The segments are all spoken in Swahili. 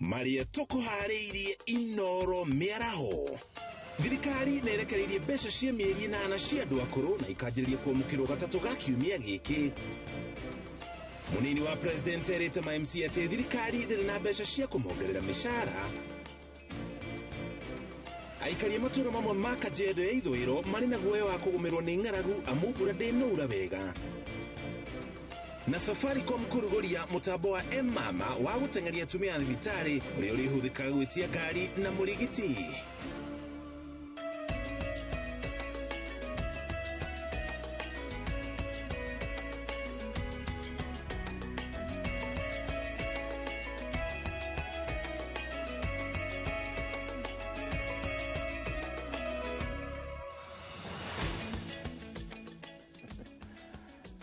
Maria tukuhariirie INooro miaraho. Thirikari nerekereirie mbeca cia mieri 8 cia andu akuru na ikanjĩrĩria kwamũkĩrwo gatatu ga kiumia gĩkĩ. Munini wa president erĩte ma MC atĩ thirikari ndĩrĩ na mbeca cia kũmongerera mĩcara. Aikari matũũra mamwe ma Kajiado ya ithũĩro marĩ na guoya wa kũgũmĩrwo nĩ ng'aragu amu mbura ndĩnaura wega. Na Safaricom kuruguria mutambo wa mama wa gũteng'eria atumia thibitarĩ ũrĩa ũrĩhũthĩkaga gwĩtia ngari na mũrigiti.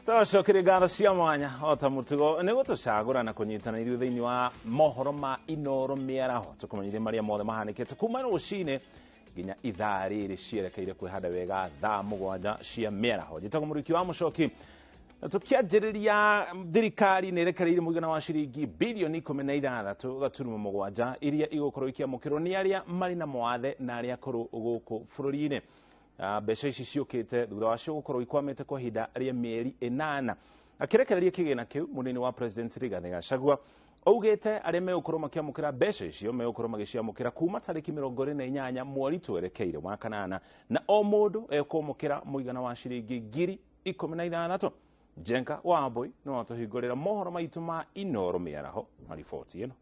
Tocokire ngatho cia mwanya ota mutugo nĩ gũtũcagũra na kũnyitana ithuĩ thĩinĩ wa mohoro ma INooro mĩaraho tũkũmenyithia marĩa mothe mahanĩkĩte kuma rũcinĩ nginya ithaa rĩrĩ cierekeire kwĩhanda wega thaa 7 cia mĩaraho. Njĩtagwo mũriki wa mũcoki na tũkĩanjĩrĩria thirikari nĩ ĩrekereirie mũigana wa ciringi bilioni 16.7 iria igũkorwo ikĩamũkĩrwo nĩ arĩa marĩ na mawathe na arĩa akũrũ gũkũ bũrũri-inĩ. Mbeca ici ciũkĩte thutha wacio gũkorwo ikwamĩte kwa ihinda rĩa mĩeri 8. Akĩrekereria kĩgĩna kĩu mũnini wa president Rigathi Gachagua augĩte arĩa megũkorwo makĩamũkĩra mbeca icio megũkorwo magĩciamũkĩra kuma tarĩki 28 mweri twerekeire wa kanana, na o mũndũ ekwamũkĩra mũigana wa ciringi ngiri 16. Jenka Wambui nĩ watũhingũrĩra mohoro maitũ ma INooro mĩaraho na riboti ĩno.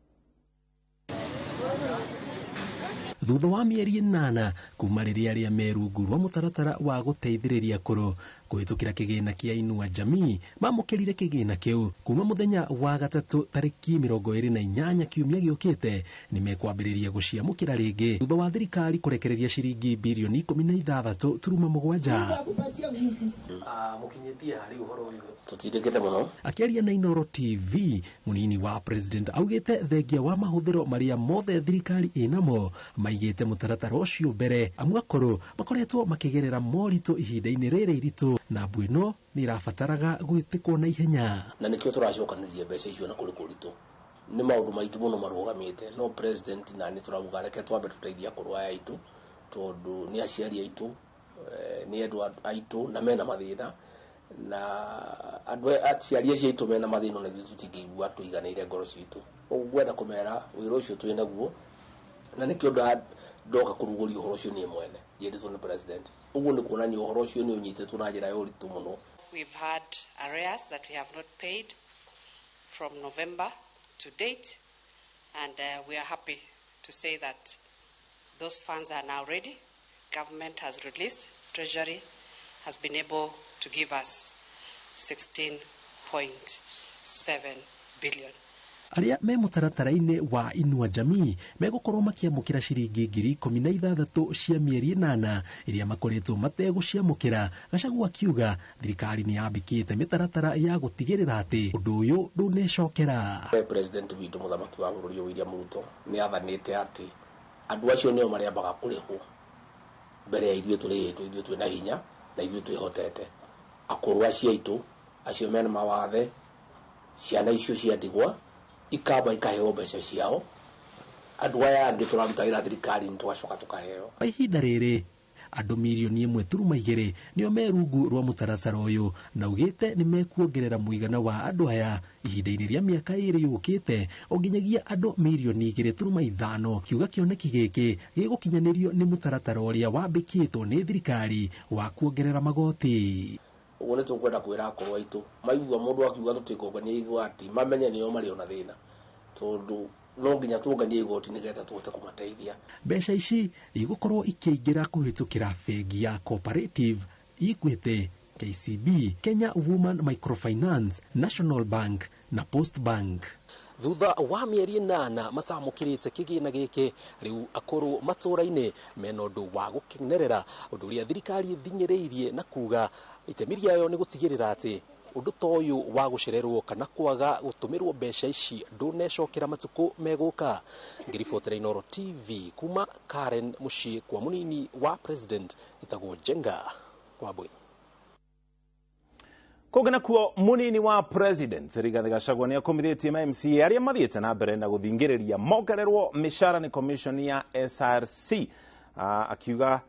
Thutha wa mĩeri 8 kuma rĩrĩa arĩa merungu rwa mũtaratara wa gũteithĩrĩria akũrũ kũhĩtũkĩra kĩgĩna kĩa Inua Jamii mamũkĩrire kĩgĩna kĩu kuma mũthenya wa gatatũ tarĩki 28 kiumia gĩũkĩte nĩ mekwambĩrĩria gũciamũkĩra rĩngĩ thutha wa thirikari kũrekereria ciringi bilioni 16.7. Mũkinyĩtie harĩ ũhoro ũyũ tũtindĩkĩte mũno. Akĩaria na INooro TV, munini wa president augĩte thengia wa mahũthĩro marĩa mothe thirikari ĩnamo maigĩte mũtaratara ũcio mbere amu akũrũ makoretwo makĩgerera moritũ ihinda-inĩ rĩrĩ iritũ na mbu ĩno nĩ irabataraga gwĩtĩkwo na ihenya. Na nĩkĩo tũracokanĩria mbeca icio na kũrĩ kũritũ. Nĩ maũndũ maitũ mũno marũgamĩte no president na nĩ tũrauga reke twambe tũteithia akũrũ aya aitũ tondũ nĩ aciari aitũ nĩ andũ aitũ na mena mathĩna na andũ aciari aitũ mena mathĩna na ithuĩ tũtingĩigua tũiganĩire ngoro citũ. Ũguo ngwenda kũmera wĩra ũcio twĩ naguo na nĩkĩo ndoka kũrugũria ũhoro ũcio niĩ mwene njĩrĩtwo nĩ president. Ũguo nĩ kuonania ũhoro ũcio nĩ ũnyitĩtwo na njĩra ya ũritũ mũno. We've had arrears that we have not paid from November to date, and we are happy to say that those funds are now ready. Government has released, Treasury has been able to give us 16.7 billion. Arĩa me mũtaratara-inĩ wa Inua Jamii megũkorwo makĩamũkĩra ciringi ngiri 16 cia mĩeri 8 iria makoretwo mategũciamũkĩra. Gachagua akiuga thirikari nĩ yambĩkĩte mĩtaratara ya gũtigĩrĩra atĩ ũndũ ũyũ ndũnecokera. President witũ mũthamaki wa bũrũri William Ruto nĩ athanĩte atĩ andũ acio nĩo marĩambaga kũrĩhwo mbere ya ithuĩ twĩ na hinya na ithuĩ twĩhotete. Akũrũ acio aitũ acio mena mawathe, ciana icio cia ndigwa ikamba ikaheo mbeca ciao, andũ aya angĩ tũrarutagĩra thirikari nĩ tũgacoka tũkaheo. Kwa ihinda rĩrĩ andũ milioni 1.2 nĩo merungu rwa mũtaratara ũyũ na ugĩte nĩ mekuongerera mũigana wa andũ aya ihinda-inĩ rĩa mĩaka 2 yũkĩte o nginyagia andũ milioni 2.5. Kiuga kĩoneki gĩkĩ gĩgũkinyanĩrio nĩ mũtaratara ũrĩa wambĩkĩtwo nĩ thirikari wa kuongerera magoti. Ũguo nĩ tũkwenda kwĩra akũrũ aitũ maigua mũndũ akiuga tũtikongania igoti mamenye nĩo marĩ ona thĩna tondũ no nginya tuonganie igoti nĩgetha tũhote kũmateithia. Mbeca ici igũkorwo ikĩingĩra kũhĩtũkĩra bengi ya Cooperative, Equity, KCB, Kenya Women Microfinance, National Bank na Post Bank. Thutha wa mĩeri 8 matamũkĩrĩte kĩgĩna gĩkĩ rĩu akũrũ matũũra-inĩ mena ũndũ wa gũkenerera ũndũ ũrĩa thirikari ĩthinyĩrĩirie na kuga itemi rĩayo nĩ gũtigĩrĩra atĩ ũndũ ta ũyũ wa gũcererwo kana kwaga gũtũmĩrwo mbeca ici ndũnecokera matukũ megũka. Ngĩribotera INooro TV kuma Karen mũciĩ kwa mũnini wa president Njĩtagwo Jenga Wambui. kogena kuo munini wa president Rigathi Gachagua ni akomithitie ma MCA aria mathiete na mbere na guthingiriria mongererwo mishara ni commission ya SRC akiuga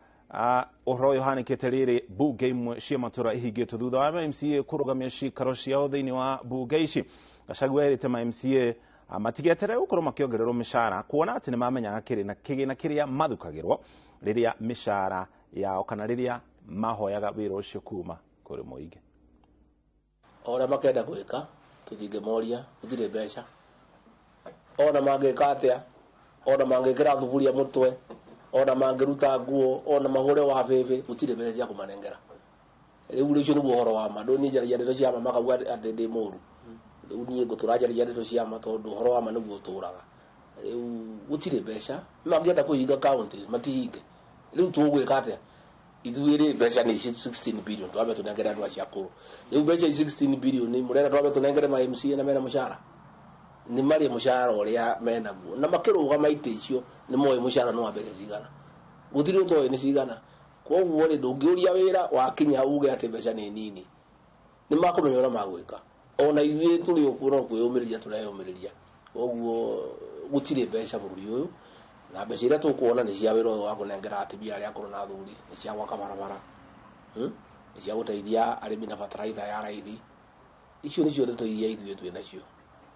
uhoro yohanikite riri bunge imwe cia matura ihingitwo thutha wa MCA kurugamia cikaro ciao thiini wa bunge ici. Gachagua erite ma MCA matigetere gukorwo makiongererwo mishara kuona ati ni mamenyaga kigina kiria mathukagirwo riria mishara yao kana riria mahoyaga wira ucio kuma kuri muingi. Ona makenda gwika tuthige moria gutire mbeca ona mangika atia ona mangikira thuburia mutwe ona mangiruta nguo ona mahure wa bebe gutire mbeca cia kumanengera riu ricio ni buhoro wa ma ndoni njaria ndeto cia mama kaugwa ati ndi muru riu nie guturajaria ndeto cia ma tondu horo wa ma ni guturaga riu gutire mbeca mangienda kuhinga county matihinge riu tugwika atia ithuire mbeca ni 16 billion twabe tunengera andu acia kuru riu mbeca 16 billion ni murera twabe tunengere ma MCA na mena mushara ni mari mushara uria mena na makiruga maite icio ni moyo mushara no mbeca cigana guthiri utoe ni cigana koguo ri ndungiuria wira wakinya uge ati mbeca ni nini ni makumenya ura magwika ona ithuire turi ukuro kwiyumiriria tureyumiriria koguo gutire mbeca bururi uyu na mbeca iria tukuona ni cia wira wa kunengera atibia aria akuru na thuri ni cia gwaka barabara ni cia guteithia arimi na fertilizer ya raithi icio nicio tutoithia ithuire twi nacio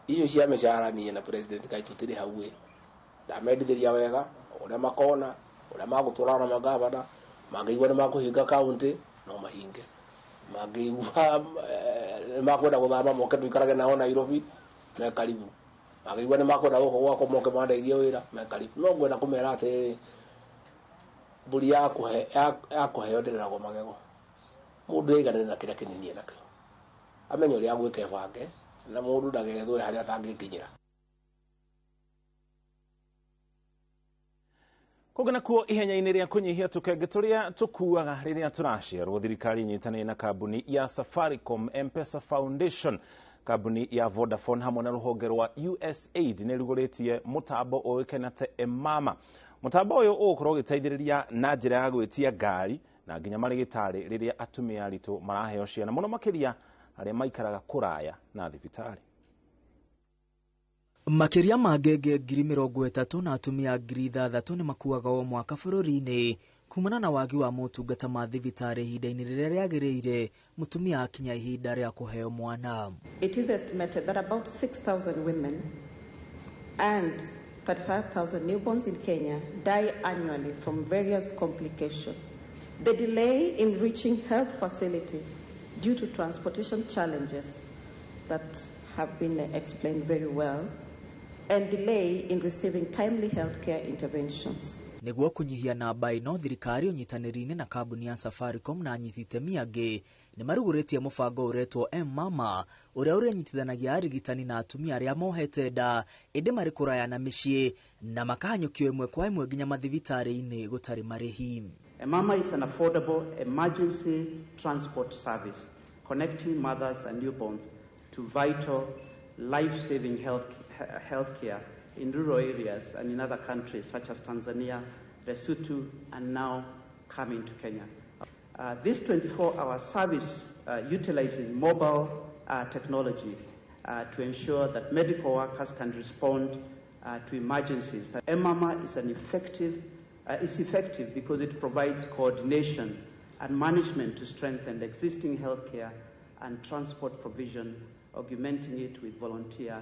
icio cia mishara ni na president kai tutire hauwe ndamendithiria wega uria makona uria magutura na magavana mangiigwa ni makuhinga county no mahinge mangiigwa makwenda guthama moke tuikarage nao Nairobi me karibu mangiigwa ni makwenda gwako moke mandeithie wira me karibu no ngwenda kumera ati buri yakuheo ndiragwo magego mundu igana na kiria kinini nakio amenyo ria gwika bange na mundu ndagethwe haria tangikinyira. Kogena kuo ihenya-ini ria kunyihia tukenge turia tukuaga riria turaciarwo thirikari nyitane na kambuni ya Safaricom M-Pesa Foundation kambuni ya Vodafone hamwe na ruhonge rwa USAID ni ruguritie mutambo oikenate mama mutambo uyu ukorwo giteithiriria na njira ya gwitia ngari na nginya marigitari riria atumia aritu maraheo ciana muno makiria aria maikaraga kuraya na thibitari. Makiria magenge 30,000 na atumia 60,000 ni makuaga o mwaka bururi-ini kumana na wagi wa motungata ma thibitari ihinda-ini riria riagiriire mutumia akinya ihinda ria kuheo mwana. It is estimated that about 6,000 women and 35,000 newborns in Kenya die annually from various complications. The delay in reaching health facility due to transportation challenges that have been explained very well, and delay in receiving timely healthcare interventions. Niguo kunyihia namba ino thirikari unyitaniri-ini na kambuni ya Safaricom na anyititemi angi ni maruguritie mubango uretwo M-Mama uria urenyitithanagia arigitani na atumia aria mohete nda indi mari kuraya na micii na makahanyukio imwe kwa imwe nginya mathibitari-ini gutari marihi. M-Mama is an affordable emergency transport service connecting mothers and newborns to vital life-saving healthcare in rural areas and in other countries such as Tanzania, Lesotho, and now coming to Kenya. This 24-hour service utilizes mobile technology to ensure that medical workers can respond to emergencies. M-Mama is effective because it provides coordination and management to strengthen existing healthcare and transport provision, augmenting it with volunteer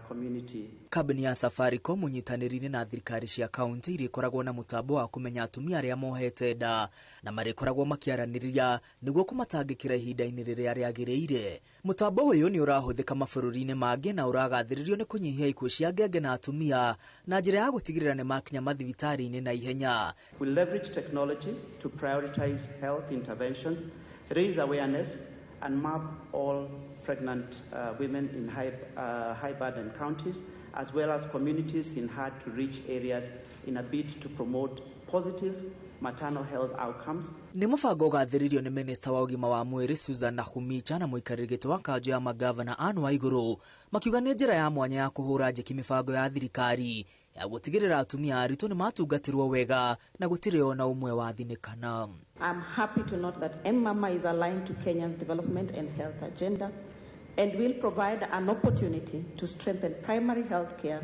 community. Kambuni ya Safaricom unyitaniri na thirikari cia kaunti irikoragwo na mutambo wa kumenya atumia aria mohete nda na marikoragwo makiaraniria niguo kumatangikira ihinda-ini riria riagiriire. Mutambo uyu ni urahuthika mabũrũri-ini mangi na uragathiririo ni kunyihia ikuũ cia ngenge na atumia na njira ya gutigirira ni makinya mathibitari-ini na ihenya. We leverage technology to prioritize health interventions, raise awareness, and map all pregnant women in high burden counties, as well as communities in hard to reach areas in a bid to promote positive maternal health outcomes. Nĩ mũbango gathĩrĩrio nĩ Minister wa ũgima wa mwĩrĩ Susan Nakhumicha na mũikarĩri wa kanjũ ya magavana Anne Waigũrũ makiuga nĩ njĩra ya mwanya ya kũhũra njeki mĩbango ya thirikari ya gũtigĩrĩra atumia aritũ nĩ matungatĩrwo wega na gũtirĩ ona ũmwe wathinĩkana. I'm happy to note that M-Mama is aligned to Kenya's development and health agenda and will provide an opportunity to strengthen primary health care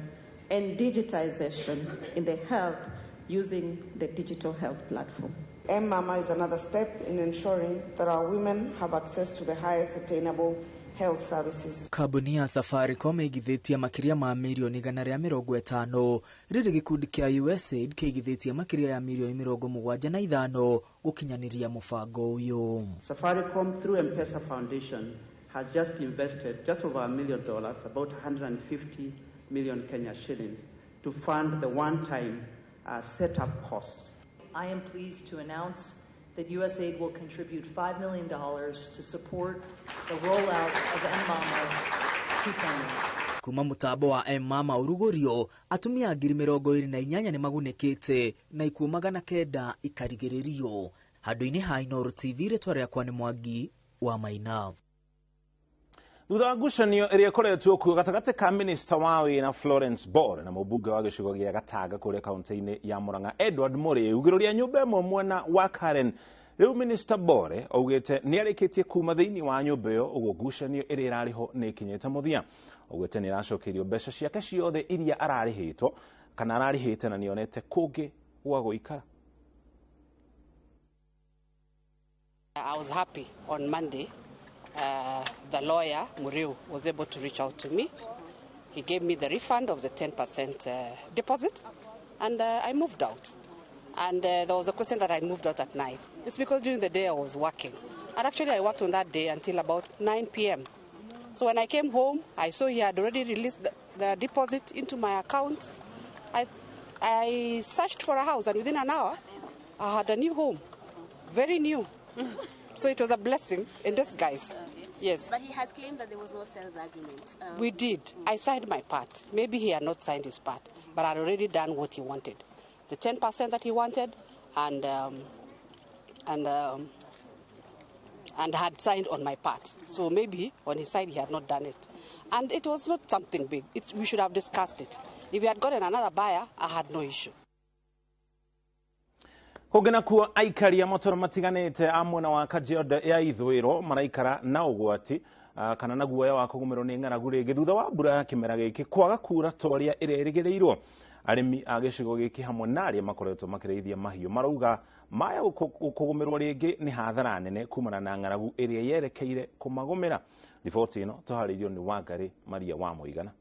and digitization in the health using the digital health platform. M-Mama is another step in ensuring that our women have access to the highest attainable health services. Kambuni ya Safaricom igithĩtie makĩria ma milioni 150 rĩrĩ gĩkundi kĩa USAID kĩigithĩtie makĩria ya milioni 75 gũkinyanĩria mũbango ũyũ. Safaricom through M-Pesa Foundation has just invested just over $1 million, about 150 million Kenya shillings, to fund the one-time setup costs. I am pleased to announce that USAID will contribute $5 million to support the rollout of M-Mama to Kenya. Kuma mũtambo wa M-Mama ũrugũrio, atumia 28,000 nĩ magunĩkĩte na ikuũ 900 ikarigĩrĩrio. Handũ-inĩ ha INooro TV, rĩtwa rĩakwa nĩ Mwangi wa Maina. Thutha wa ngucanio ĩrĩa ĩkoretwo kuo gatagatĩ ka Minister wa wĩra Florence Bore na mũmbunge wa gĩcigo gĩa Gatanga kũrĩa kaunti-inĩ ya Murang'a Edward Mũrĩu igũrũ nyũmba ĩmwe mwena wa Karen. Rĩu Minister Bore augĩte nĩ arĩkĩtie kuma thĩinĩ wa nyũmba ĩyo, ũguo ngucanio ĩrĩa ĩrarĩ ho nĩ ĩkinyĩte mũthia. Augĩte nĩ aracokeirio mbeca ciake ciothe iria ararĩhĩtwo kana ararĩhĩte na nĩonete kũngĩ gwa gũikara. I was happy on Monday. The lawyer, Muriu, was able to reach out to me. He gave me the refund of the 10% deposit, and I moved out. And there was a question that I moved out at night. It's because during the day I was working. And actually I worked on that day until about 9 p.m. So when I came home, I saw he had already released the deposit into my account. I searched for a house, and within an hour, I had a new home, very new. So it was a blessing in disguise. Yes. But he has claimed that there was no sales agreement. We did. I signed my part. Maybe he had not signed his part, but I had already done what he wanted. The 10% that he wanted, and had signed on my part. So maybe on his side he had not done it. And it was not something big. We should have discussed it. If he had gotten another buyer, I had no issue. Kũngĩna kuo aikari a matũra matiganĩte a mwena wa Kajiado ya ithũĩro maraikara na ũgwati kana na guoya wa kũgũmĩrwo nĩ ng'aragu rĩngĩ thutha wa mbura ya kĩmera gĩkĩ kwaga kuura ta ũrĩa ĩrerĩgĩrĩirwo. Arĩmi a gĩcigo gĩkĩ hamwe na arĩa makoretwo makĩrĩithia mahiũ marauga maya kũgũmĩrwo rĩngĩ nĩ hathara nene kumana na ng'aragu ĩrĩa yerekeire kũmagũmĩra. Riboti ĩno tũharĩirio nĩ Wangari Maria wa Mũigana.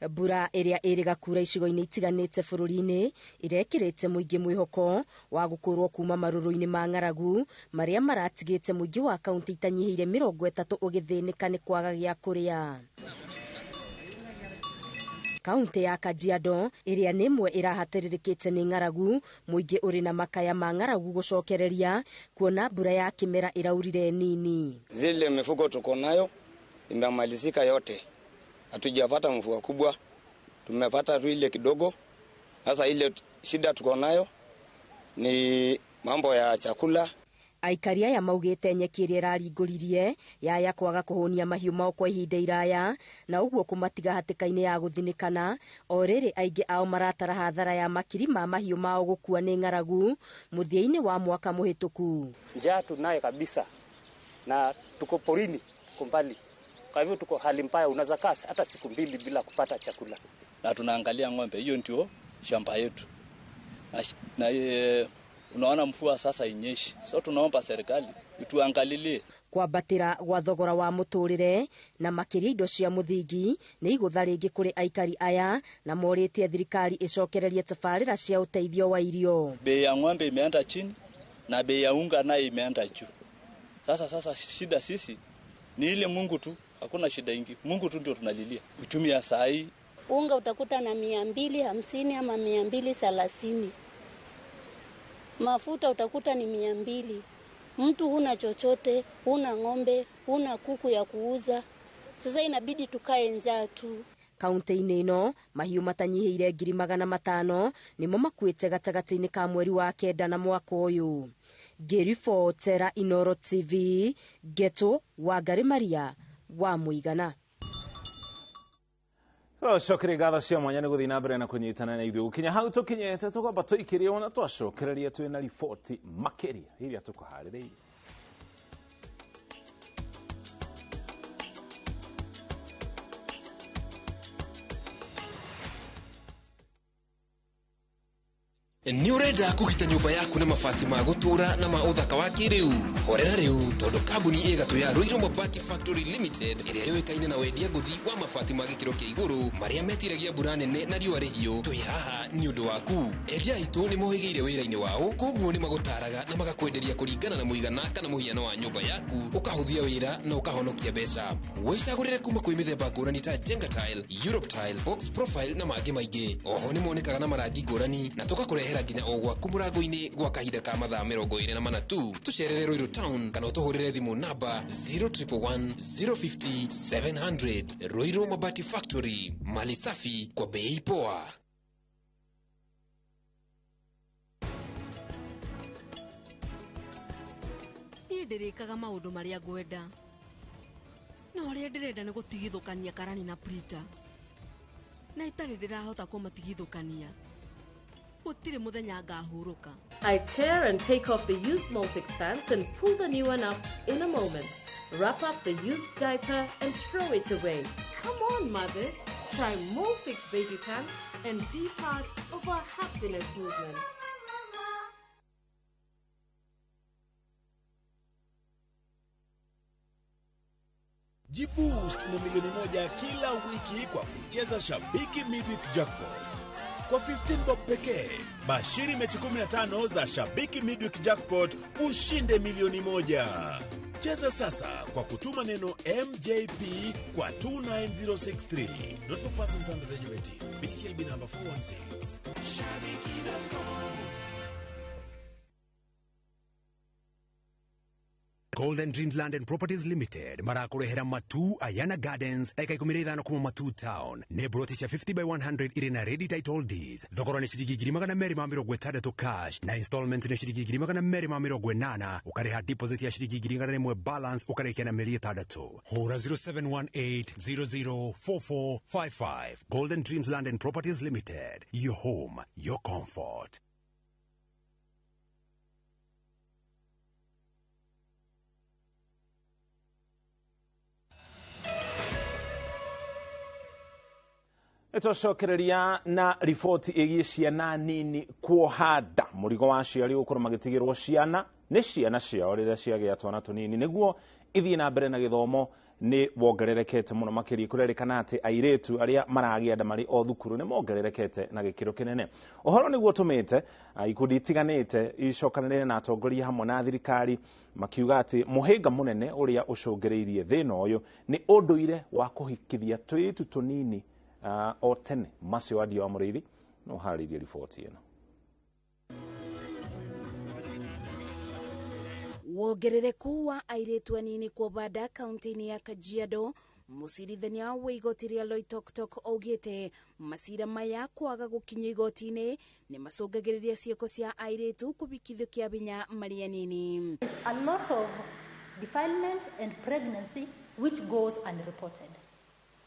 Mbura ĩrĩa ĩrĩga kura icigo-inĩ itiganĩte bũrũri-inĩ ĩrekĩrĩte mũingĩ mwĩhoko wa gũkũrwo kuma marũrũ-inĩ ma ng'aragu marĩa maratigĩte mũingĩ wa kaunti itanyihĩire 30 ũgĩthĩnĩka nĩ kwaga gĩa kũrĩa. Kaunti ya Kajiado ĩrĩa nĩ ĩmwe ĩrahatĩrĩrĩkĩte nĩ ng'aragu, mũingĩ ũrĩ na makaya ma ng'aragu gũcokereria kuona mbura ya kĩmera ĩraurire nini. Zile mifugo tuko nayo imemalizika yote. Hatujapata mvua kubwa, tumepata tu ile kidogo. Sasa ile shida tuko nayo ni mambo ya chakula. Aikari aya maugĩte nyeki ĩrĩa ĩraringũririe yaya kwaga kũhũnia mahiũ mao kwa ihinda iraya na ũguo kũmatiga hatĩka-inĩ ya gũthinĩkana. O rĩrĩ aingĩ ao maratara hathara ya makiri ma mahiũ mao gũkua nĩ ng'aragu mũthia-inĩ wa mwaka mũhĩtũku. Njaa tunaye kabisa na tuko porini kumbali. Kwa hivyo tuko hali mbaya, unaweza kaa hata siku 2 bila kupata chakula. Na tunaangalia ng'ombe, hiyo ndio shamba yetu. Na unaona mvua sasa inyeshi. So tunaomba serikali ituangalilie. Kwambatĩra gwa thogora wa mũtũrĩre na makĩria indo cia mũthingi nĩ igũtha rĩngĩ kũrĩ aikari aya na morĩtie thirikari ĩcokererie tabarĩra cia ũteithio wa irio. Bei ya ng'ombe imeenda chini na bei ya unga nayo imeenda juu. Sasa shida sisi ni ile Mungu tu, hakuna shida ingi. Mungu tu ndio tunalilia. Uchumi ya saa hii unga utakuta na 250 ama 230. Mafuta utakuta ni 200. Mtu huna chochote, huna ng'ombe, huna kuku ya kuuza. Sasa inabidi tukae njaa tu. Kaunti-inĩ ĩno mahiũ matanyihiire 500,000 nimo makuĩte gatagati-inĩ ka mweri wa kenda na mwaka ũyũ. Ngĩribotera INooro TV, Geto Wangari Maria wa Mũigana. Cokere ngatho cia mwanya nĩ gũthiĩ na mbere na kũnyitana na ithuĩ gũkinya hau tũkinyĩte tũkwamba tũikĩrie ona twacokereria twĩna riboti makĩria iria tũkũharĩrĩirie. Ni urenda kugita nyumba yaku na mabati ma gutura na ma uthaka wa kiriu horera riu tondu kambuni igatu ya Ruiru Mabati Factory Limited iria yoikaine na wendia nguthi wa mabati ma gikiro kia iguru maria metiragia mbura nene na riũa rĩhiũ twi haha ni undu waku. Endia itu ni mohigeire wira-ini wao koguo ni magutaraga na magakwenderia kuringana na muigana kana muhiano wa nyumba yaku ukahuthia wira na ukahonokia mbeca. Wicagurire kuma kwi mithemba ngũrani ta Jenga Tile, Europe Tile, Box Profile na mangĩ maingĩ. Oho ni monekaga na marangi ngũrani na tugakurehera nginya o gwaku mũrango-inĩ gwa kahinda ka mathaa 24 tu. Tucerere Ruiru Town kana ũtũhũrĩre thimũ namba 0111 050 700. Ruiru Mabati Factory, mali safi kwa bei poa. Niĩ ndĩrĩkaga maũndũ marĩa ngwenda na ũrĩa ndĩrenda nĩ gũtigithũkania Karani na Prita na itarĩ ndĩrahota kũmatigithũkania. I tear and take off the used Molfix pants and pull the new one up in a moment. Wrap up the used diaper and throw it away. Come on, mothers. Try Molfix baby pants and be part of our happiness movement. Jiboost na milioni 1 kila wiki kwa kucheza Shabiki Midweek Jackpot. Kwa 15 bob pekee, bashiri mechi 15 za Shabiki Midweek Jackpot ushinde milioni 1. Cheza sasa kwa kutuma neno MJP kwa 29063. Not for persons under the age of 18. BCLB number 416. Shabiki.com. Golden Dreams Land and Properties Limited marakurehera Matu Ayana Gardens eka 15 kuma Matu Town ne brotisha 50 by 100 irina ready title deeds thogora ni shiringi 260 cash na installment ni shiringi 280 ukariha deposit ya shiringi 100 balance ukareka na mieri 3 hora 0718004455. Golden Dreams Land and Properties Limited, your home, your comfort. Tũcokereria na riboti ĩgiĩ ciana nini kuohanda mũrigo wa aciari gũkorwo magĩtigĩrwo ciana nĩ ciana ciao rĩrĩa ciagĩa twana tũnini nĩguo ithiĩ na mbere na gĩthomo nĩ wongererekete mũno makĩria kũrerĩkana atĩ airĩtu arĩa maragĩa nda marĩ o thukuru nĩ mongererekete na gĩkĩro kĩnene. Ũhoro nĩguo ũtũmĩte ikundi itiganĩte icokanĩrĩre na atongoria hamwe na thirikari makiuga atĩ mũhĩnga mũnene ũrĩa ũcũngĩrĩirie thĩna ũyũ nĩ ũndũire wa kũhikithia tũirĩtu tũnini o tene. Macio Adio wa Mũrĩithi no harĩirie riboti ĩno. Wongerereku wa airĩtu anini kuohanda kaunti-inĩ ya Kajiado, mũcirithania wa igoti rĩa Loitoktok augĩte macira maya kwaga gũkinyio igoti-inĩ nĩ macũngagĩrĩria ciĩko cia airĩtu kũhikithio kĩa hinya marĩ anini. A lot of defilement and pregnancy which goes unreported.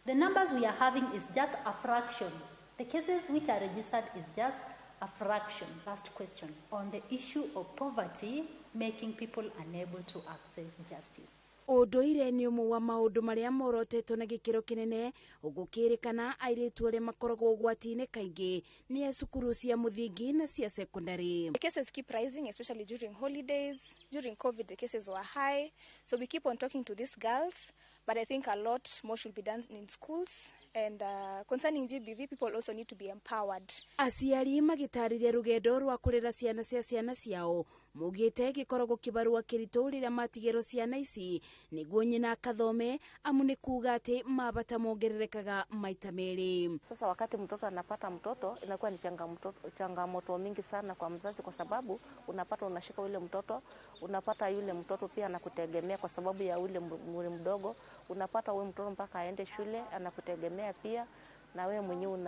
The numbers we are having is just a fraction. The cases which are registered is just a fraction. Last question on the issue of poverty making people unable to access justice. Ũndũire nĩ ũmwe wa maũndũ marĩa morotetwo na gĩkĩro kĩnene ũgũkĩrĩkana airĩtu arĩa makoragwo ũgwati-inĩ kaingĩ nĩ cukuru cia mũthingi na cia secondary. The cases keep rising, especially during holidays. During COVID, the cases were high. So we keep on talking to these girls, but I think a lot more should be done in schools. And concerning GBV, people also need to be empowered. Aciari magĩtarĩria rũgendo rwa kũrera ciana cia ciana ciao mugĩte gĩkoragwo kĩbarua kĩritũ rĩrĩa matigĩrwo ciana ici nĩguo nyina akathome amu nĩ kuuga atĩ mabata mongererekaga maita merĩ. Sasa wakati mtoto anapata mtoto inakuwa ni changamoto mingi sana kwa mzazi, kwa sababu unapata unashika yule mtoto, unapata yule mtoto pia anakutegemea kwa sababu ya yule mdogo, unapata yule mtoto mpaka aende shule anakutegemea pia. na wewe mwenyewe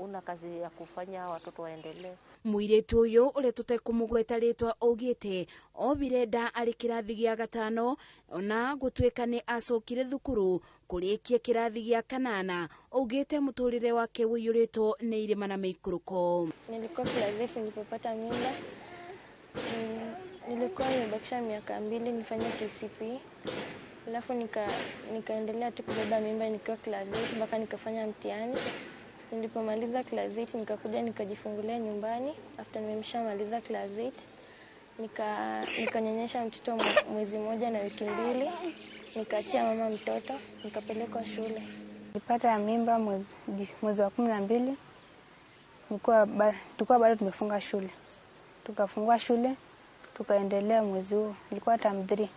una kazi ya kufanya watoto waendelee. Muiritu uyu uria tutekumugweta ritwa augite obirenda ari kirathi gia gatano ona gutwika ni acokire thukuru kurikia kirathi gia kanana. Augite muturire wake wiyurito ni irima na meikuruko. Nilikuwa class 8 nilipopata mimba. Nilikuwa nimebakisha miaka 2 nifanye KCPE. Alafu nikaendelea tu kubeba mimba nikiwa class 8 mpaka nikafanya mtihani. Nilipomaliza class 8 nikakuja nikajifungulia nyumbani. After nimeshamaliza class 8 nikanyonyesha mtoto mwezi mmoja na wiki 2. Nikaachia mama mtoto, nikapelekwa shule. Nilipata mimba mwezi wa 12. Tulikuwa bado tumefunga shule. Tukafungua shule, tukaendelea mwezi huo. Ilikuwa term 3.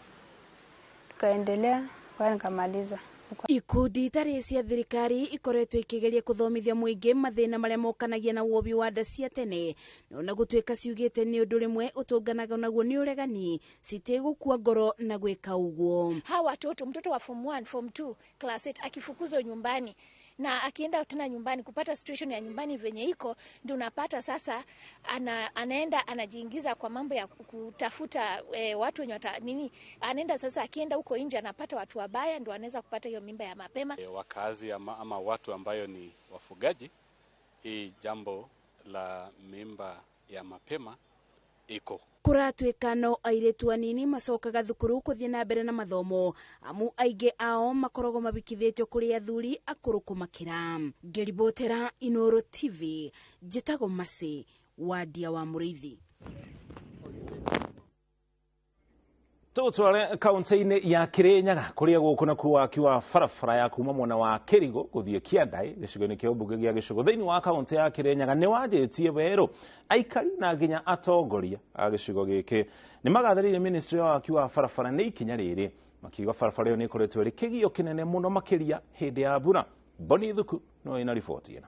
Tukaendelea kwa nikamaliza. Ikundi itari cia thirikari ikoretwo ikigeria kuthomithia muingi mathina maria mokanagia na wobi wa nda cia tene na gutwika ciugite ni undu rimwe utunganaga naguo ni uregani citigukua ngoro na gwika uguo. Hawa watoto, mtoto wa form 1 form 2 class 8 akifukuzwa nyumbani na akienda tena nyumbani kupata situation ya nyumbani venye iko, ndio unapata sasa anaenda anajiingiza kwa mambo ya kutafuta watu wenye anaenda sasa, akienda huko nje anapata watu wabaya, ndio anaweza kupata hiyo mimba ya mapema. Wakazi ama watu ambayo ni wafugaji, hii jambo la mimba ya mapema iko kuratwikano airetu anini macokaga thukuru kuthie na mbere na mathomo amu aige ao makorogo mabikithitio kuri athuri akuru kumakira. Ngeribotera INooro TV, njitago Masi wadia wa Muriithi. Tutware kaunti-ini ya Kirinyaga kuria gukuna kuwa barabara ya kuma mwena wa Kirigo guthie Kiandai gicigo-ini kia ubunge gia gicigo thiini wa kaunti ya Kirinyaga ni wanjitie weru aikari na nginya atongoria a gicigo giki ni magathirire ministry ya kiwa barabara ni ikinya riri makiuga barabara iyo ni ikoretwo ri kigio kinene muno makiria hindi ya mbura. Boni Thuku no ina riboti ina.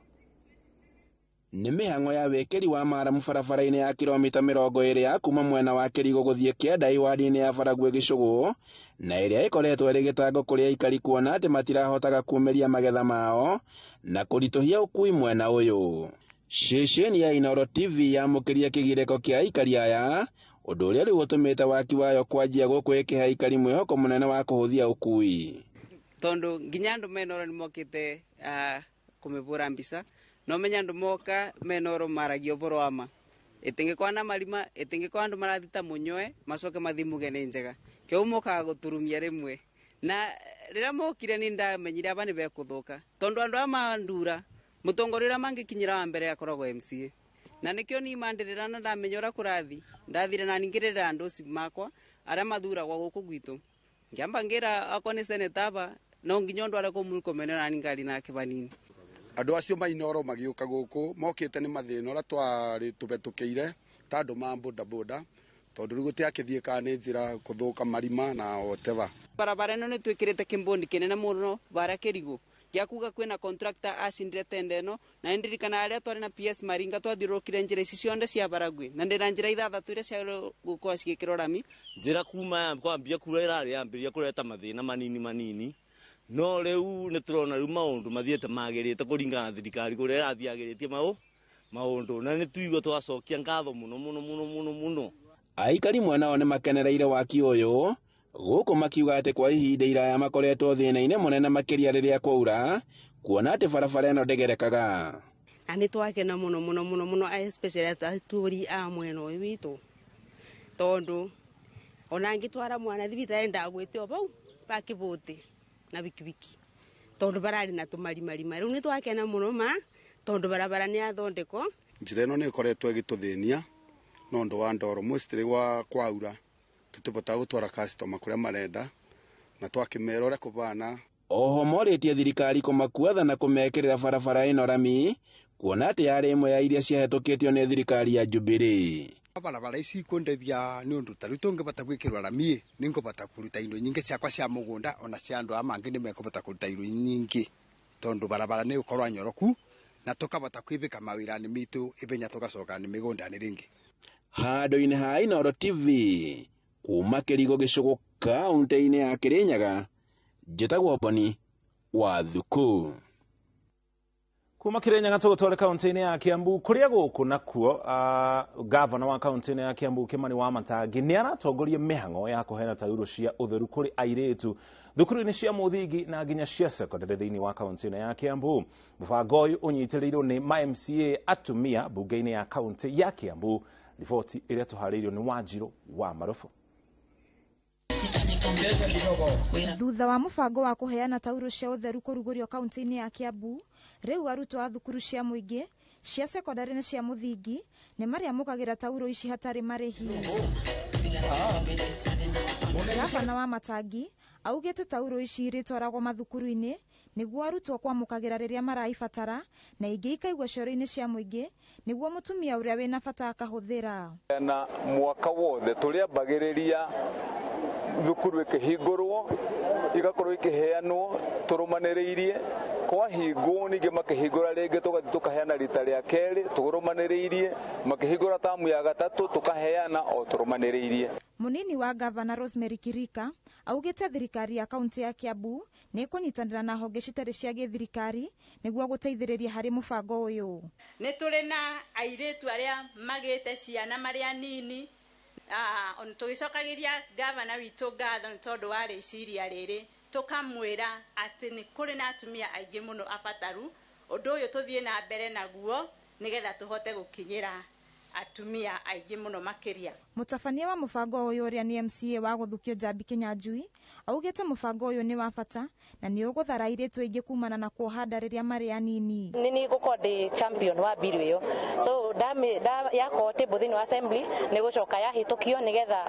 Ni mihango ya wekeri wa maramu barabara-ini ya kilomita 20 ya kuma mwena wa Kirigo guthie Kiandai wadi-ini ya Baragwe gicugu na iria ikoretwo iri gitango kuri aikari kuona ati matirahotaga kumeria magetha mao na kurituhia ukui mwena uyu. Ceceni ya INooro TV yamukiria kigireko kia aikari aya undu uria riu utumite waki wayo kwanjia guku ikiha aikari mwihoko munene wa kuhuthia ukui. Tondu nginya andu menoro ni mokite kumivura mbisa no menya andu moka menoro maragio boro ama itingikwa na marima itingikwa andu marathita munywe macoke mathimuge ni njega kio moka guturumia rimwe na rira mokire ni ndamenyire aba ni bekuthuka tondu andu ama ndura mutongorera mangikinyira wa mbere akoragwo MCA na nikio ni mandirira na ndamenyora kurathi ndathire na ningirira andu makwa aria mathuragwa guku gwitu ngiamba ngira akone senetaba no nginyondo ara ko mulkomenera ningari na kibanini. Andu acio mainoro magiuka guku mokite ni mathina ora twari tubetukiire tandu ma boda tondu riu gutiakithie ka ni njira kuthuka marima na whatever. Barabara ino ni twikirite kimbondi kinene muno bara Kirigo giakuga kwina contractor asindire tende no na ndirikana aria twari na PS Maringa twathirukire njira ici cionde cia Baragwe na ndira njira ithathatu iria cia gukwa cigikirwo rami njira kuma kwambia kura irari yambiria kureta mathina manini no riu ni turona riu maundu mathiete magirite kuringana thirikari kuria irathiagiritie maundu na ni tuigwa twacokia ngatho muno. Aikari mwanao ni makenereire waki uyu guku makiuga ati kwa ihinda iraya makoretwo thina-ini munene makiria riria kwaura kuona ati barabara ino ndegerekaga. Ani twakena muno especially aturi a mwena uyu witu tondu ona ngitwara mwana thibitari ndagwitio bau bakibuti na bikibiki tondu barari na tumarima riu ni twakena muno tondu barabara ni athondeko. Njira ino ni ikoretwo igituthinia no ndu wa ndoro mostly wa kwaura tutibota gutwara customer kuria marenda na twakimera uria kubana. Oho moritie thirikari kumakuatha na kumekirira barabara ino rami kuona ati yari imwe ya iria ciahetukitio ni thirikari ya Jubilee. Barabara ici kundethia ni undu tariu tungibata gwikirwa rami ningibata kuruta indo nyingi ciakwa cia mugunda ona cia andu amangi ni mekubata kuruta indo nyingi tondu barabara ni ukorwa nyoroku na tukabata kwibika mawira-ini mitu ibenya tugacoka ni migunda-ini ringi. Handu-ini ha INooro TV kuma Kirigo gicugu kaunti-ini ya Kirinyaga njitagwo Boni wa Thuku. Kuma Kirinyaga tugutware kaunti-ini ya Kiambu kuria guku nakuo governor wa kaunti-ini ya Kiambu Kimani wa Matangi ni aratongoria mihango ya kuheana tauro cia utheru kuri airetu thukuru-ini cia muthingi na nginya cia secondary thiini wa kaunti-ini ya Kiambu. Mubango uyu unyitiriirwo ni MCA atumia bunge-ini ya kaunti ya Kiambu. Riboti iria tuhariirio ni Wanjiru wa Marofu. Thutha wa mubango wa kuheana tauro cia utheru kurugurio kaunti-ini ya Kiambu, riu arutwo a thukuru cia muingi cia secondary na cia muthingi ni maria mukagira tauro ici hatari marihi. Gavana wa Matangi augite tauro ici iritwaragwo mathukuru-ini niguo arutwo kwamukagira riria maraibatara na ingi ikaigwa cioro-ini cia muingi niguo mutumia uria wina bata akahuthira. Na mwaka wothe tuliambagiriria thukuru ikihingurwo igakorwo ikiheanwo turumaniriirie kwa hingo ninge makihingura ringi tugathi tukaheana rita ria keri turumaniriirie makihingura tamu ya gatatu tukaheana o turumaniriirie. Munini wa Gavana Rosemary Kirika augite thirikari ya kaunti ya Kiambu ni kunyitanira na honge citari cia githirikari niguo guteithiriria hari mubango uyu. Ni turi na airetu aria magite ciana maria nini on tugicokagiria gavana witu ngatho ni tondu wa riciria riri tukamwira ati ni kuri na atumia aingi muno abataru undu uyu tuthie na mbere naguo nigetha tuhote gukinyira atumia aingi muno makiria. Mutabania wa mubango uyu uria ni MCA wa guthukio Jambi Kinyanjui augite mubango uyu ni wa bata na ni uguthara airetu aingi kumana na kuhanda riria mari anini. Nini gukordi champion wa biru iyo so yako table thini wa assembly ni gucoka ya hitukio nigetha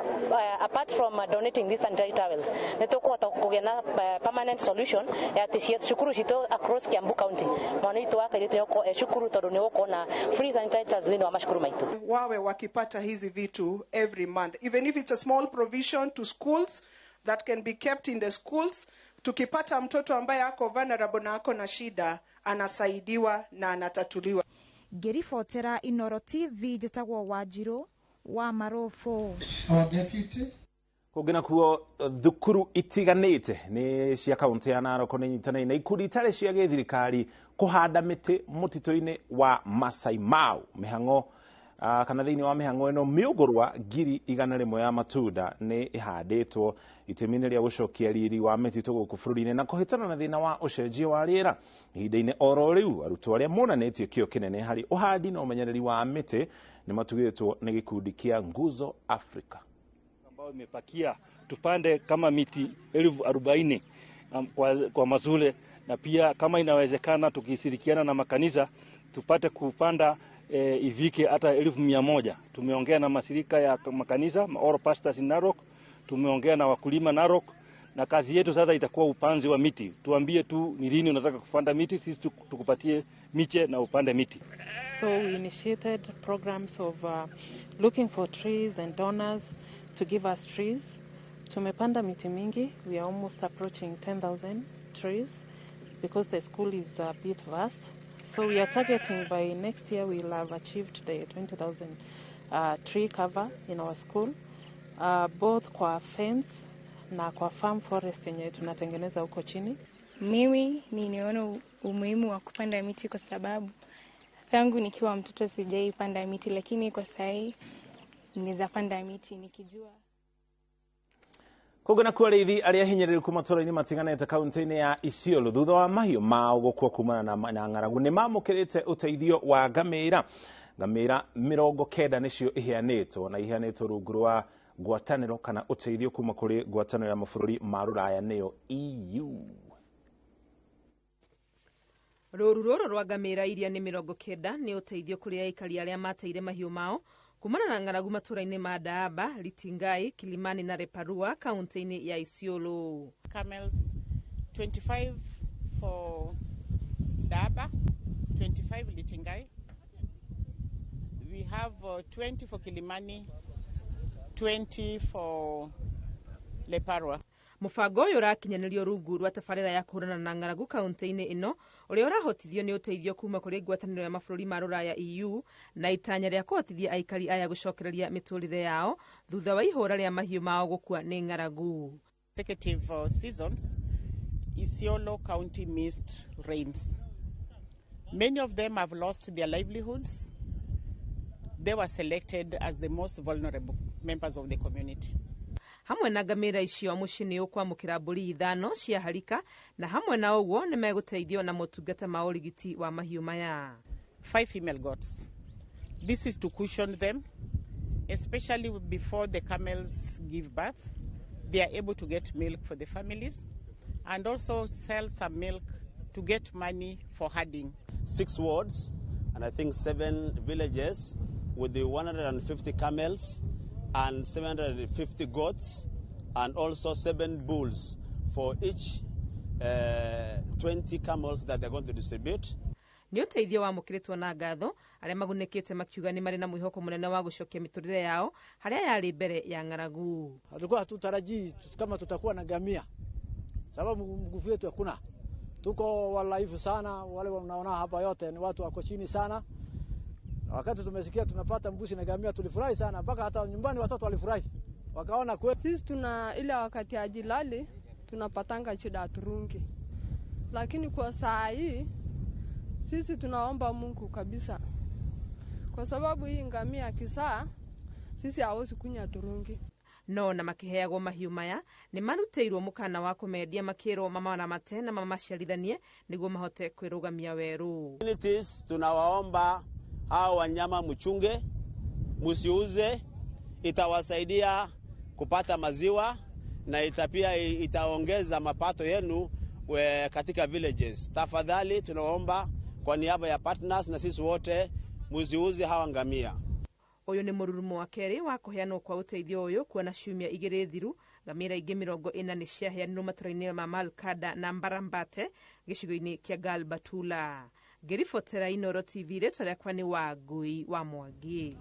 apart from donating these sanitary towels ni tukuhota kugena permanent solution ya tishia shukuru cito across Kiambu County mwana itu waka ile yoko shukuru tondu ni uko na free sanitary towels thini wa mashukuru maitu. Wawe wakipata hizi vitu every month, even if it's a small provision to schools that can be kept in the schools. Tukipata mtoto ambaye ako vulnerable na ako na shida anasaidiwa na anatatuliwa. Gerifotera INooro TV jetagwo Wanjiru wa Marofu. Kugina kuo thukuru itiganite ni cia kaunti ya Narok ni nyitanaine na ikundi itari cia githirikari kuhanda miti mutito-ini wa Masai Mau. Mihango kana thiini wa mihango ino miugurwa 100,000 ya matunda ni ihanditwo itemini ria gucokia riri wa mititu guku bururi-ini na kuhitana na thina wa ucenjia wa riera. Ihinda-ini oro riu arutwo aria monanetio kio kinene hari uhandi na umenyereri wa miti ni matugitwo ni gikundi kia Nguzo Africa ambao imepakia tupande kama miti 40,000 kwa mazule, na pia kama inawezekana tukishirikiana na makanisa tupate kupanda ivike hata 1,100. Tumeongea na mashirika ya makanisa All Pastors in Narok, tumeongea na wakulima Narok, na kazi yetu sasa itakuwa upanzi wa miti. Tuambie tu ni lini unataka kupanda miti, sisi tukupatie miche na upande miti. So we initiated programs of looking for trees and donors to give us trees. Tumepanda miti mingi. We are almost approaching 10,000 trees because the school is a bit vast. So we are targeting by next year we'll have achieved the 20,000 tree cover in our school, both kwa fence na kwa farm forest yenye tunatengeneza huko chini. Mimi ninaona umuhimu wa kupanda miti kwa sababu tangu nikiwa mtoto sijaipanda miti, lakini kwa sasa ninaweza panda miti nikijua. Kugana kwa rithi aria hinyiriru kuma matũra-ini matiganite kaunti-ini ya Isiolo thutha wa mahiũ mao gũkua kumana na ng'aragu ni mamũkĩrĩte ũteithio wa ngamĩra 90 nicio iheanĩtwo na iheanĩtwo rungu rwa ngwatanĩro kana ũteithio kuma kũrĩ ngwatanĩro ya mabũrũri ma rũraya nĩyo EU. Rũru rũrũ rwa ngamĩra iria nĩ 90 nĩ ũteithio kũrĩ aikari arĩa mateire mahiũ mao kumana na ng'aragu matũra-ini ma Daaba, Litingai, Kilimani na Leparua kaunti-ini ya Isiolo. Camels 25 for Daaba, 25 Litingai. We have 20 for Kilimani, 20 for Leparua. Mubango uyu urakinyanĩrio rungu rwa tabarĩra ya kũhũrana na ng'aragu kaunti-ini ino uria urahotithio ni uteithio kuma kuri ngwatanĩro ya mabũrũri ma rũraya EU na itanya rĩa kũhotithia aikari aya gucokereria miturire yao thutha wa ihũra rĩa mahiũ mao gũkua nĩ ng'aragu. Consecutive seasons Isiolo County missed rains. Many of them have lost their livelihoods. They were selected as the most vulnerable members of the community. Hamwe na ngamira icio muciĩ nĩ ũkwamũkĩra mbũri 5 cia harika na hamwe na ũguo nĩ megũteithio na motungata ma ũrigiti wa mahiũ maya. 5 female goats. This is to cushion them, especially before the camels give birth. They are able to get milk for the families and also sell some milk to get money for herding. 6 wards and I think 7 villages with the 150 camels and 750 goats and also 7 bulls for each 20 camels that they're going to distribute. Nĩ ũteithio wamũkĩrĩtwo na ngatho arĩa magunĩkĩte makiuga nĩ marĩ na mwĩhoko mũnene wa gũcokia mĩtũrĩre yao harĩa yarĩ mbere ya ng'aragu. Hatukuwa hatutarajii kama tutakuwa na ngamia, sababu nguvu yetu hakuna. Tuko walaifu sana, wale wanaona hapa yote ni watu wako chini sana. Wakati tumesikia tunapata mbuzi na ngamia tulifurahi sana, mpaka hata nyumbani watoto walifurahi. Wakaona kweli sisi tuna ile wakati ya jilali tunapatanga shida turungi. Lakini kwa saa hii sisi tunaomba Mungu kabisa. Kwa sababu hii ngamia kisaa sisi hawezi kunya turungi. No na makiheagwo mahiũ maya nĩ marutĩirwo mũkana wa kũmendia makĩrwo mama na mate na mama maciarithanie nĩguo mahote kwĩrũgamia werũ. Communities tunawaomba hao wanyama mchunge, msiuze, itawasaidia kupata maziwa na itapia itaongeza mapato yenu katika villages. Tafadhali tunaomba kwa niaba ya partners na sisi wote msiuze hawa ngamia. Uyu ni mururumo wa keri wa kuheanwo kwa uteithio uyu kuona ciumia 2 thiru ngamira ingĩ 40 nĩ ciaheanirwo matũra-inĩ ma Malkada na Mbarambate gĩcigo-inĩ kĩa Galbatula. Ngĩribotera INooro TV rĩtwa rĩakwa nĩ Wangui wa Mwangi.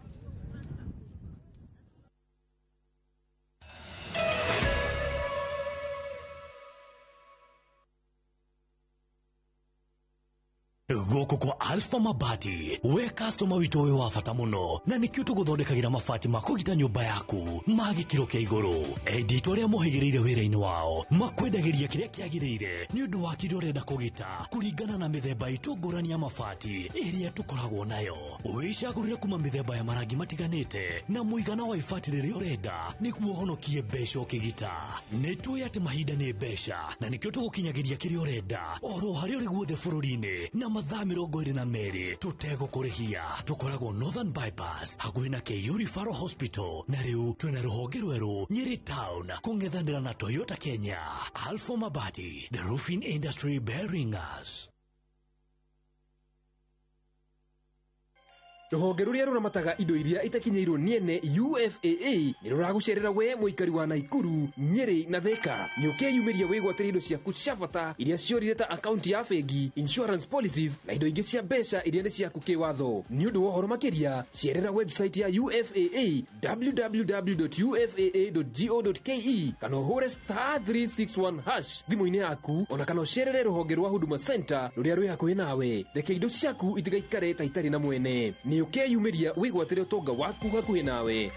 Goko kwa Alpha Mabati, we customer wito we wa bata muno na nikio tuguthondekagira mabati ma kugita nyumba yaku magi kiro kia iguru edit aria mohigiriire wira-ini wao makwendagiria kiria kiagiriire ni undu wa kirio renda kugita kuringana na mithemba itu ngurani ya mabati iria tukoragwo nayo wicagurire kuma mithemba ya marangi matiganite na muigana wa ibati riria urenda niguo honokie mbeca ukigita nitwe ati mahinda ni mbeca na nikio tugukinyagiria kiria urenda oro haria uri guothe bururi-ini na mathaa 22 tutegũkũrĩhia tukoragwo Northern Bypass hakuhĩ na KU Referral Hospital na rĩu twĩna rũhonge rwerũ Nyeri Town kũng'ethanĩra na Toyota Kenya. Alpha Mabati, the roofing industry bearing us. Rũhonge rũrĩa rũramataga indo iria itakinyĩirwo niene UFAA nĩ rũragucerera we mũikari wa Naikuru, Nyeri na Thika. Nĩũkeyumĩria wĩgwatĩre indo ciaku cia bata iria ciorire ta akaunti ya bengi, insurance policies na indo ingĩ cia mbeca iria nĩ ciaku kĩwatho. Nĩ ũndũ wa ũhoro makĩria cerera website ya UFAA www.ufaa.go.ke kana ũhũre *361# thimũ-inĩ yaku, ona kana ũcerere rũhonge rwa Huduma Center rũrĩa rwĩ hakuhĩ nawe. Reke indo ciaku itigaikare ta itarĩ na mwene. Nĩũkeyumĩria wĩgwatĩre ũtonga waku hakuhĩ nawe.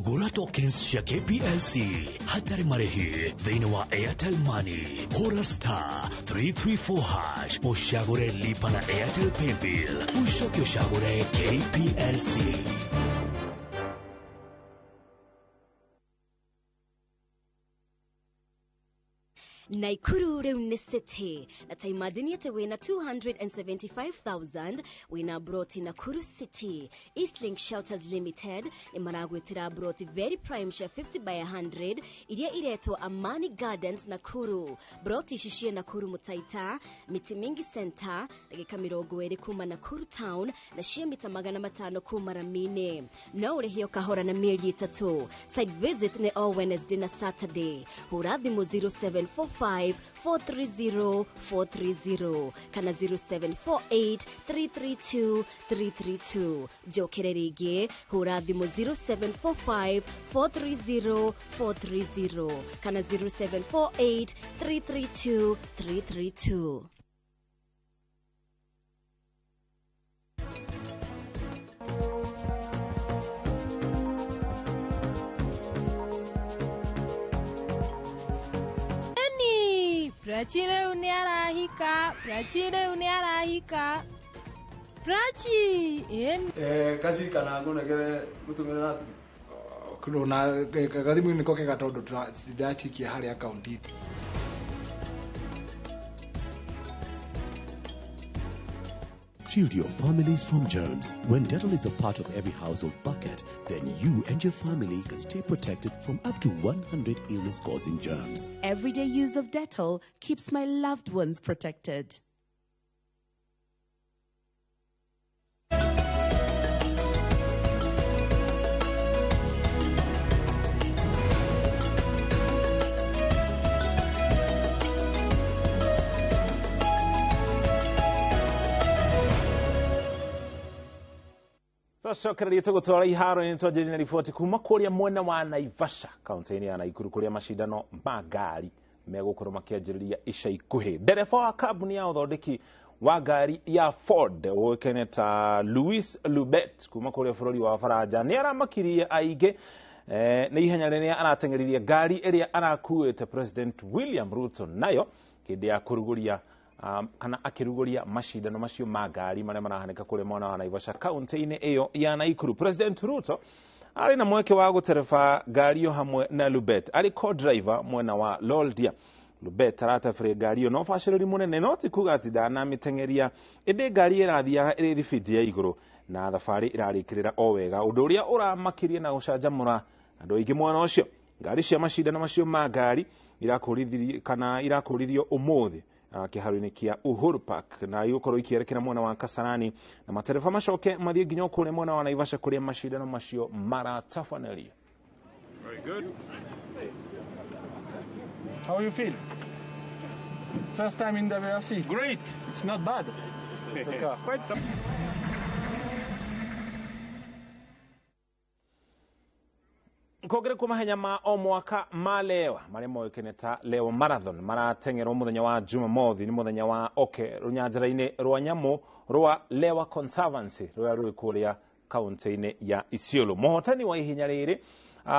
Gura tokens cia KPLC hatari marĩhi thĩinĩ wa Airtel Money. Hũra *334# ũcagũre lipa na Airtel Paybill ucoke ũcagũre KPLC. Naikuru rĩu nĩ city na ta imagine ati wina 275,000 wina broti Nakuru City. Eastlink Shelters Limited ni maragwitira broti very prime cia 50 by 100 iria iretwo Amani Gardens Nakuru. Broti shishie Nakuru Mutaita, Miti Mingi Center, dakika 20 kuma Nakuru Town na shia mita 500 kuma Ramine. No urihio kahora na mieri 3. Site visit ni all Wednesday na Saturday. Hura thimu 0745-430-430 kana 0748-332-332. Jokere rĩngĩ hũra thimũ 0745-430-430 kana 0748-332-332. Prachire uniarahika, prachire uniarahika. Prachi, kazi kana ngona gere mutumira na kuna gathimu niko ke gatondo ndachikia hari account itu. Shield your families from germs. When Dettol is a part of every household bucket, then you and your family can stay protected from up to 100 illness-causing germs. Everyday use of Dettol keeps my loved ones protected. Cokereria tugutwara iharo ni twajerina riboti kuma kuria mwena wa Naivasha kaunti-ini ya Naikuru kuria mashindano ma ngari megukorwo makianjiriria ica ikuhi. Ndereba wa kambuni ya uthondeki wa ngari ya Ford uikene ta Louis Lubet kuma kuria bururi wa Faranja ni aramakirie aige ni ihenya riria aratengeriria ngari iria arakuite President William Ruto nayo kindi ya kuruguria kana akiruguria mashindano macio ma ngari maria marahaneka kule mwena wa Naivasha kaunti-ini iyo ya Naikuru. President Ruto ari na mweke wa gutereba ngari yo hamwe na Lubet ari co-driver mwena wa Loldia. Lubet aratafire ngari yo no baciriri munene no ti kuga ati danamitengeria indi ngari irathia iri thibidi ya iguru na thabari irarikirira o wega undu uria uramakirie na gucanjamura andu aingi mwena ucio. Ngari cia mashindano macio ma ngari irakuririo umuthi kiharo-ini kia Uhuru Park na yukorwo ikierekera mwena wa Kasarani na matereba macoke mathie nginya kule mwena wa Naivasha kuria mashindano macio maratafaneria. Very good. How you feel? First time in the WRC? Great. It's not bad. Quite some. Kogere kuma mahenya ma o mwaka ma lewa maria moikene ta Lewa Marathon maratengerwo muthenya wa Jumamothi ni muthenya wa runyanjara-ini rwa nyamu rwa Lewa Conservancy rwa ruri kuria kaunti-ini ya Isiolo. Muhotani wa ihinya riri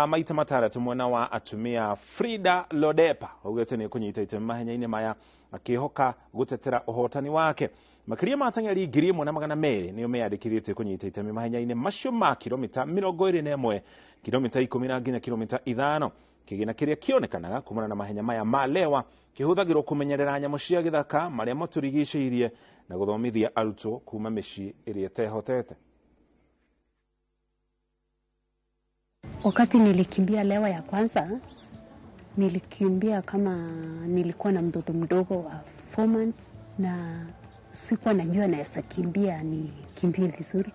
maita mataratu mwena wa atumia Frida Lodepa ugete ni kunyita itemi mahenya-ini maya akihoka gutetera uhotani wake. Makiria matengeri 1,200 niyo meyandikithite kunyita itemi mahenya-ini macio ma kilomita 21 kilomita 10 nginya kilomita 5. Kigina kiria kionekanaga kumana na mahenya maya ma lewa kihuthagirwo kumenyerera nyamu cia githaka maria maturigicĩirie na guthomithia arutwo kuma mĩciĩ ĩrĩa tehotete. Wakati nilikimbia lewa ya kwanza, nilikimbia kama nilikuwa na mtoto mdogo wa 4 months na sikuwa najua naweza kimbia nikimbie vizuri.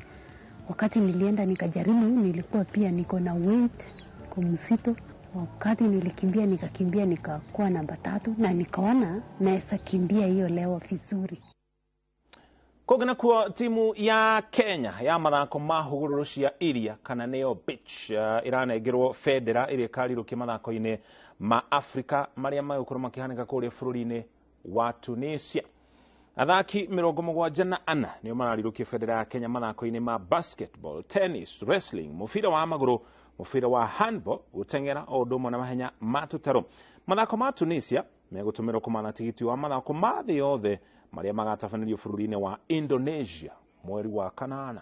Wakati nilienda nikajaribu, nilikuwa pia niko na weight kwa mzito. Wakati nilikimbia nikakuwa namba 3 na nikaona naweza kimbia hiyo lewa vizuri. Kogena kuwa timu ya Kenya ya mathako ma hugururu cia iria kana neo beach iranengerwo federa iria karirukia mathako-ini ma Afrika maria magukorwo makihanika kuria bururi-ini wa Tunisia. Athaki 74 nio mararirukia federa ya Kenya mathako-ini ma basketball, tennis, wrestling, mubira wa maguru, mubira wa handball, gutengera o ndumo na mahenya matutaro. Mathako ma Tunisia megutumirwo kumana tigiti wa mathako ma thi yothe maria magatafanirio bururi-ini wa Indonesia mweri wa kanana.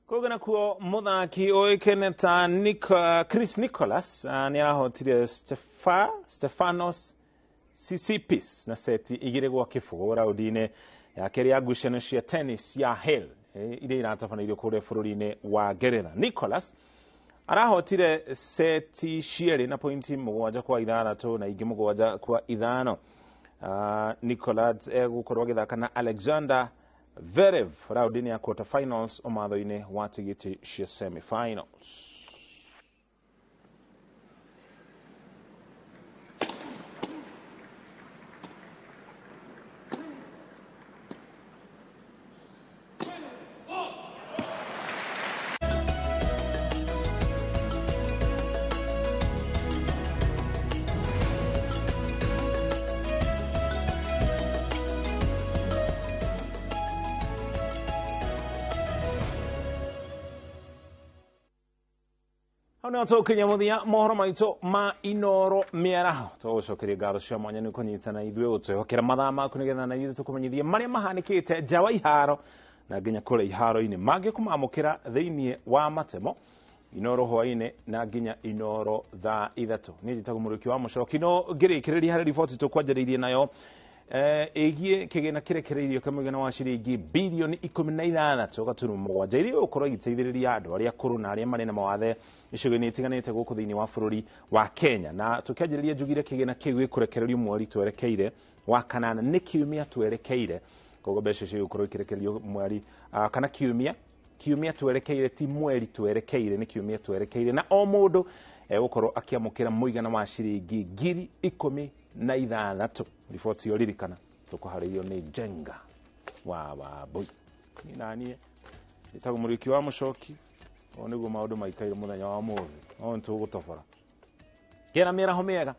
Kogena kuo muthaki oikene ta Chris Nicholas ni arahotire Stefanos Tsitsipas na seti 2-0 raudi-ini ya keri ya ngucanio cia tennis ya Hale iria iratafanirio kuria bururi-ini wa Ngeretha. Nicholas arahotire seti 2 na pointi 7-6 na ingi 7-5. Nicholas egukorwo agithaka na Alexander Zverev raudi-ini ya quarter finals o matho-ini wa tigiti cia semi finals. no tukinya muthia mohoro maito ma INooro miaraho tugucokeria ngatho cia mwanya ni kunyitana ithuĩ gũtwĩhokera mathaa maku nĩgetha na ithuĩ tũkũmenyithie marĩa mahanĩkĩte nja wa iharo na nginya kũrĩa iharo-inĩ mangĩkũmamũkĩra thĩinĩ wa matemo INooro hwaĩ-inĩ na nginya INooro thaa ithatũ. Niĩ njĩtagwo mũrũki wa mũcoki no ngĩrĩkĩrĩria harĩ riboti tũkwanjĩrĩirie nayo ĩgiĩ kĩgĩna kĩrekereirio kĩa mũigana wa ciringi bilioni 16 gaturumo mũgwanja iria gũkorwo igĩteithĩrĩria andũ arĩa akũrũ na arĩa marĩ na mawathe icigo-inĩ itiganĩte gũkũ thĩinĩ wa bũrũri wa Kenya. Na tũkĩanjĩrĩria njugire kĩgĩna kĩu gĩkũrekererio mweri twerekeire wa kanana nĩ kiumia twerekeire, koguo mbeca icio igũkorwo ikĩrekererio mweri kana kiumia twerekeire, ti mweri twerekeire, nĩ kiumia twerekeire, na o mũndũ egũkorwo akĩamũkĩra mũigana wa ciringi 16,000. Riboti yo ririkana tũkũharĩirio nĩ Jenga wa Wambui. Ni naniĩ njĩtagwo mũrũki wa mũcoki, o nĩguo maũndũ maikaire mũthenya wa ũmũthĩ, o nĩtũgũtobora kĩra mĩaraho mĩega.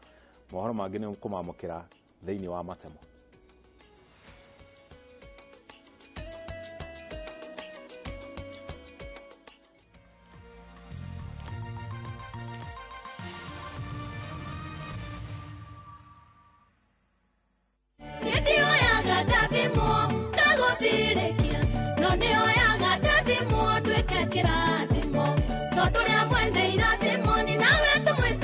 Mohoro mangĩ nĩ kũmamũkĩra thĩinĩ wa matemo. Radio ya Gatabi Mo.